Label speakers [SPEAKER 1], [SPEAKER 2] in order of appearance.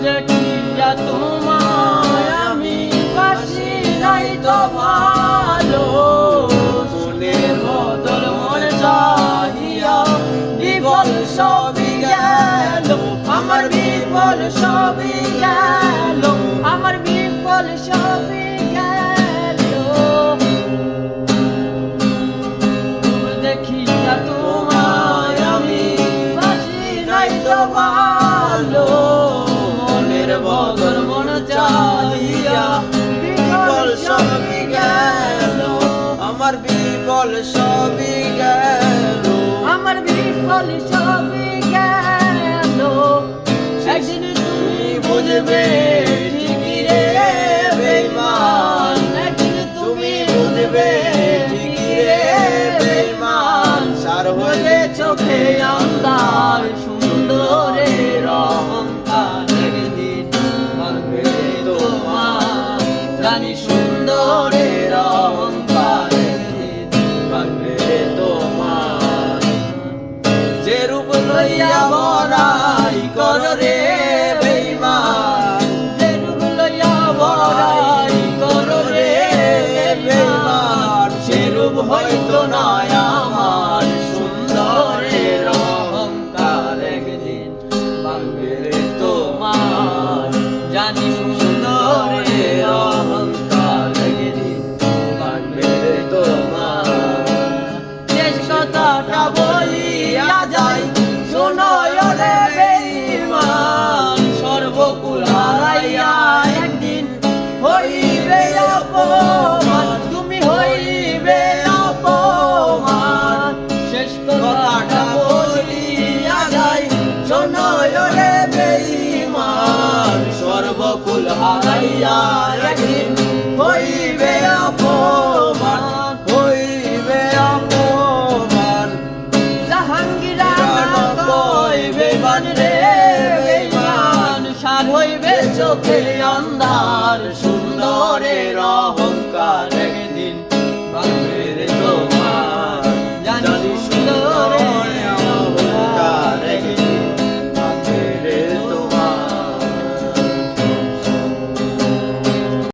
[SPEAKER 1] দেখিয়া তোমায় আমি বাসি নাই তো ভালো, মনের বদল মন চাহিয়া বিফল সবই গেল, আমার বিফল সবই গেল, আমার বিফল সবই গেল। দেখিয়া তোমায় আমি বাসি নাই তো ভালো, মনের বদল মন চাহিয়া বিফল সবই গেল,
[SPEAKER 2] আমার বিফল সবই গেল,
[SPEAKER 1] আমার বিফল সবই গেল। একদিন তুমি বুঝবে ঠিকই রে বেঈমান, একদিন তুমি বুঝবে ঠিকই রে বেঈমান,
[SPEAKER 2] সার
[SPEAKER 1] হলে চোখে আন্দার সুন্দরের অহংকার একদিন ভাঙবে তোমার, জানি সুন্দরের অহংকার একদিন ভাঙবে তোমার।
[SPEAKER 2] যে রূপ লইয়া বড়াই কর রে বেঈমান,
[SPEAKER 1] যে রূপ লইয়া বড়াই কর রে বেঈমান, সে রূপ হয়তো নয় আমার, সুন্দরের অহংকার একদিন ভাঙবে তোমার, জানি সুন্দরের অহংকার একদিন ভাঙবে তোমার। শেষ কথাটা বলিয়া যাই শোনো রে বেঈমান, সর্বকুল হারাইয়া একদিন হইবে অপমান, তুমি হইবে অপমান। শেষ কথাটা বলিয়া যাই শোনো রে বেঈমান, সর্বকুল হারাইয়া একদিন হইবে অপমান,
[SPEAKER 2] হইবে অপমান।
[SPEAKER 1] জাহাঙ্গীর কয় বেঈমান রে বেঈমান, সার হইবে চোখে অন্ধার, সুন্দরের অহংকার একদিন